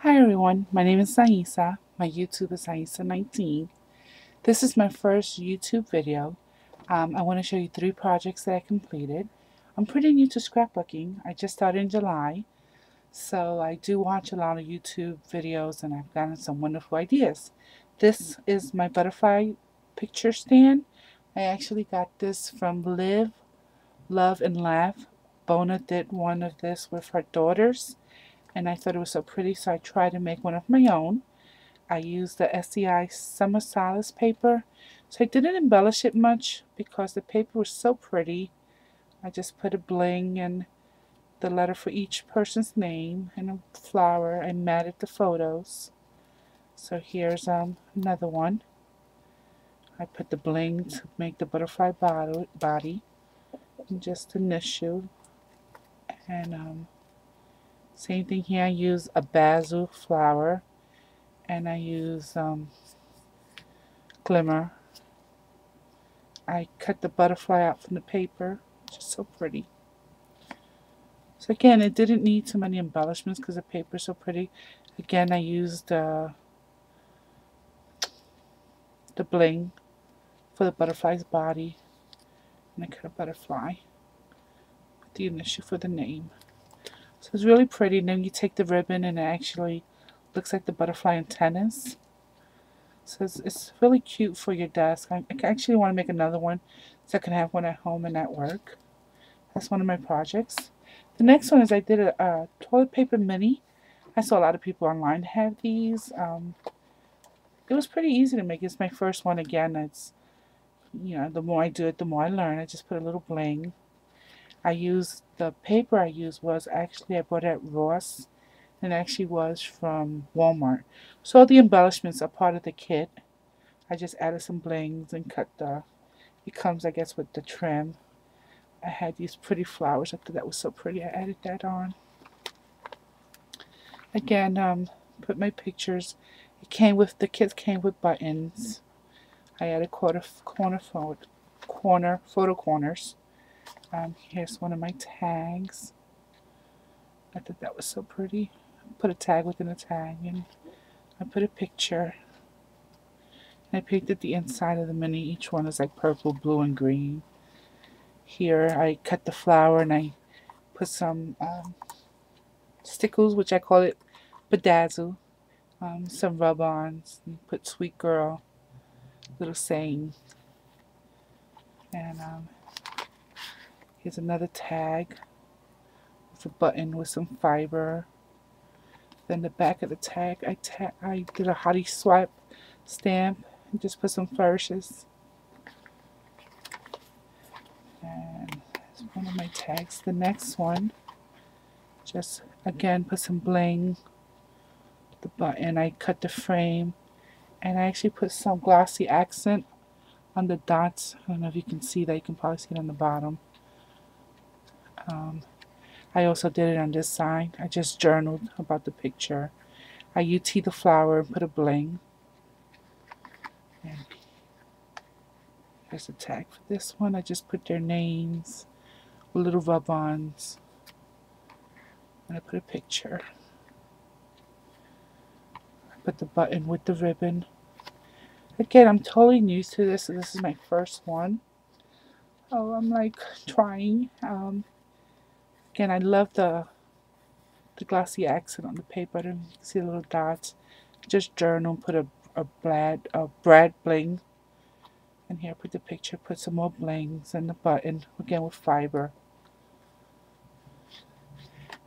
Hi everyone, my name is Saisa. My YouTube is Saisa19. This is my first YouTube video. I want to show you 3 projects that I completed. I'm pretty new to scrapbooking. I just started in July, so I do watch a lot of YouTube videos and I've gotten some wonderful ideas. This is my butterfly picture stand. I actually got this from Live, Love, and Laugh. Bona did one of this with her daughters and I thought it was so pretty, so I tried to make one of my own. I used the SEI Summer Solace paper, so I didn't embellish it much because the paper was so pretty. I just put a bling and the letter for each person's name and a flower. I matted the photos. So here's another one. I put the bling to make the butterfly body and just initial. And same thing here. I use a basil flower and I use glimmer. I cut the butterfly out from the paper, just so pretty. So again, it didn't need too many embellishments because the paper is so pretty. Again, I used the bling for the butterfly's body, and I cut a butterfly with the initial for the name. So it's really pretty. And then you take the ribbon, and it actually looks like the butterfly antennas. So it's really cute for your desk. I actually want to make another one so I can have one at home and at work. That's one of my projects. The next one is I did a toilet paper mini. I saw a lot of people online have these. It was pretty easy to make. It's my first one again. It's, the more I do it, the more I learn. I just put a little bling. The paper I used was actually, I bought it at Ross, and actually was from Walmart. So all the embellishments are part of the kit. I just added some blings and it comes, I guess, with the trim. I had these pretty flowers. I thought that was so pretty. I added that on. Again, put my pictures. The kit came with buttons. I added corner photo corners. Here's one of my tags. I thought that was so pretty. Put a tag within a tag, and I put a picture. And I painted the inside of the mini. Each one is like purple, blue, and green. Here I cut the flower and I put some stickles, which I call it bedazzle. Some rub-ons. Put sweet girl, little saying. And here's another tag with a button with some fiber. Then the back of the tag, I did a hottie swap stamp and just put some flourishes. And that's one of my tags. The next one, just again put some bling. The button, I cut the frame, and I actually put some glossy accent on the dots. I don't know if you can see that. You can probably see it on the bottom. I also did it on this side. I just journaled about the picture. I UT the flower and put a bling. And here's a tag for this one. I just put their names with little rub-ons. And I put a picture. I put the button with the ribbon. Again, I'm totally new to this, so this is my first one. Oh, I'm like trying. Again, I love the glossy accent on the paper. I don't know if you can see the little dots. Just journal, put a brad bling. And here, put the picture, put some more blings and the button, again with fiber.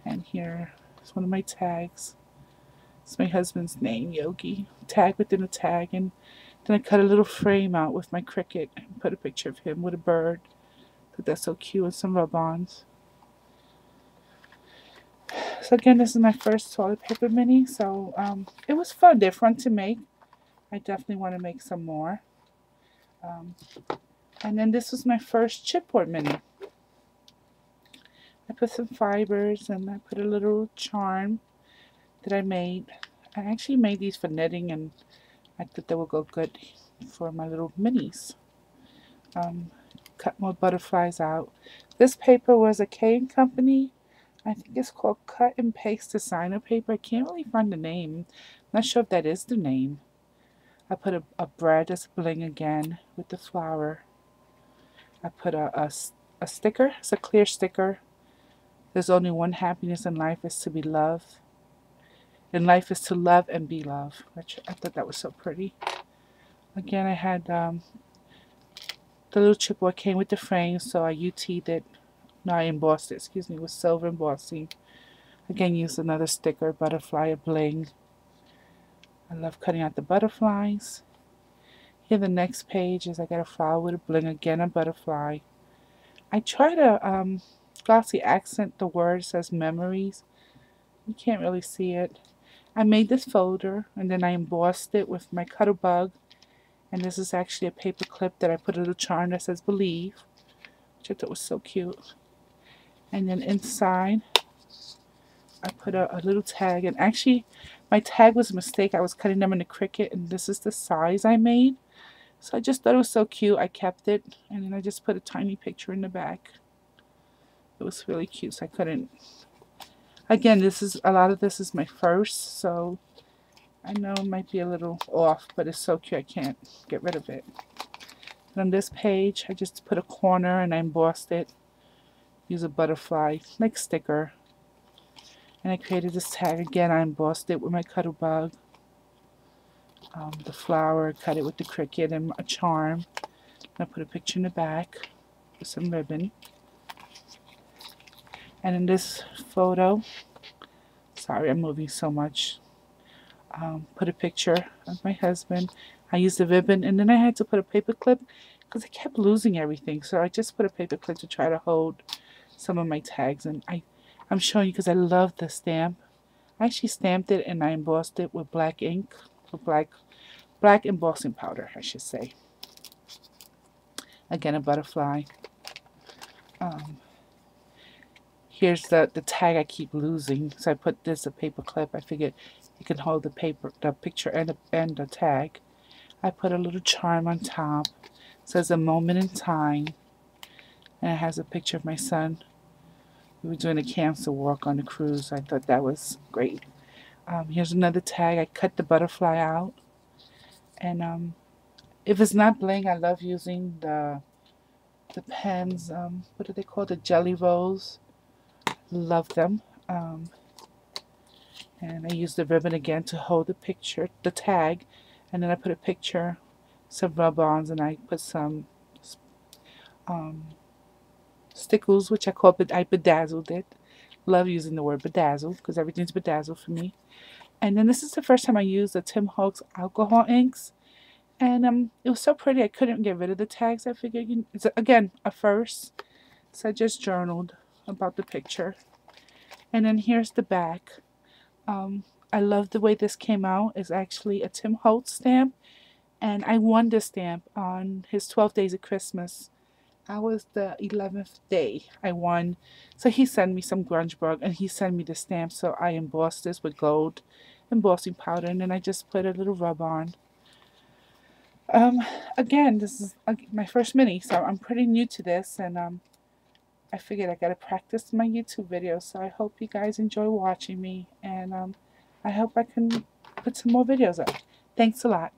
And here is one of my tags. It's my husband's name, Yogi. Tag within a tag. And then I cut a little frame out with my Cricut and put a picture of him with a bird. But that's so cute, and some rub-ons. So again, this is my first toilet paper mini. So it was fun. They're fun to make. I definitely want to make some more. And then this was my first chipboard mini. I put some fibers and I put a little charm that I made. I actually made these for knitting, and I thought they would go good for my little minis. Cut more butterflies out. This paper was a K & Company. I think it's called Cut and Paste Designer Paper. I can't really find the name. I'm not sure if that is the name. I put a bread that's bling again with the flower. I put a sticker. It's a clear sticker. There's only one happiness in life, is to be loved. And life is to love and be loved. Which I thought that was so pretty. Again, I had the little chipboard came with the frame, so I UT'd it. No, I embossed it, excuse me, with silver embossing. Again, used another sticker, butterfly, a bling. I love cutting out the butterflies. Here the next page is I got a flower with a bling, again a butterfly. I try to glossy accent the word. It says memories. You can't really see it. I made this folder and then I embossed it with my cutter bug. And this is actually a paper clip that I put a little charm that says believe, which I thought was so cute. And then inside I put a little tag, and actually my tag was a mistake. I was cutting them in the Cricut, and this is the size I made. So I just thought it was so cute. I kept it, and then I just put a tiny picture in the back. It was really cute, so I couldn't. Again, a lot of this is my first, so I know it might be a little off, but it's so cute I can't get rid of it. And on this page, I just put a corner and I embossed it. Use a butterfly, like sticker. And I created this tag again. I embossed it with my cutter bug. The flower, cut it with the Cricut and a charm. And I put a picture in the back with some ribbon. And in this photo, sorry I'm moving so much, put a picture of my husband. I used the ribbon, and then I had to put a paper clip because I kept losing everything. So I just put a paper clip to try to hold some of my tags. And I'm showing you because I love the stamp. I actually stamped it and I embossed it with black ink, with black embossing powder, I should say. Again, a butterfly. Here's the tag I keep losing, so I put this a paper clip. I figured you can hold the picture and the tag. I put a little charm on top. It says a moment in time, and it has a picture of my son. We were doing a cancer walk on the cruise. I thought that was great. Here's another tag. I cut the butterfly out, and if it's not bling, I love using the pens. What do they call, the jelly rolls? Love them. And I used the ribbon again to hold the picture, the tag, and then I put a picture, some rub-ons, and I put some stickles, which I bedazzled it. Love using the word bedazzled because everything's bedazzled for me. And then this is the first time I used the Tim Holtz alcohol inks, and it was so pretty I couldn't get rid of the tags. I figured it's again a first, so I just journaled about the picture. And then here's the back. I love the way this came out. It's actually a Tim Holtz stamp, and I won this stamp on his 12 Days of Christmas. I was the 11th day I won. So he sent me some grunge bug, and he sent me the stamp, so I embossed this with gold embossing powder, and then I just put a little rub on. Again, this is my first mini, so I'm pretty new to this, and I figured I gotta practice my YouTube videos, so I hope you guys enjoy watching me, and I hope I can put some more videos up. Thanks a lot.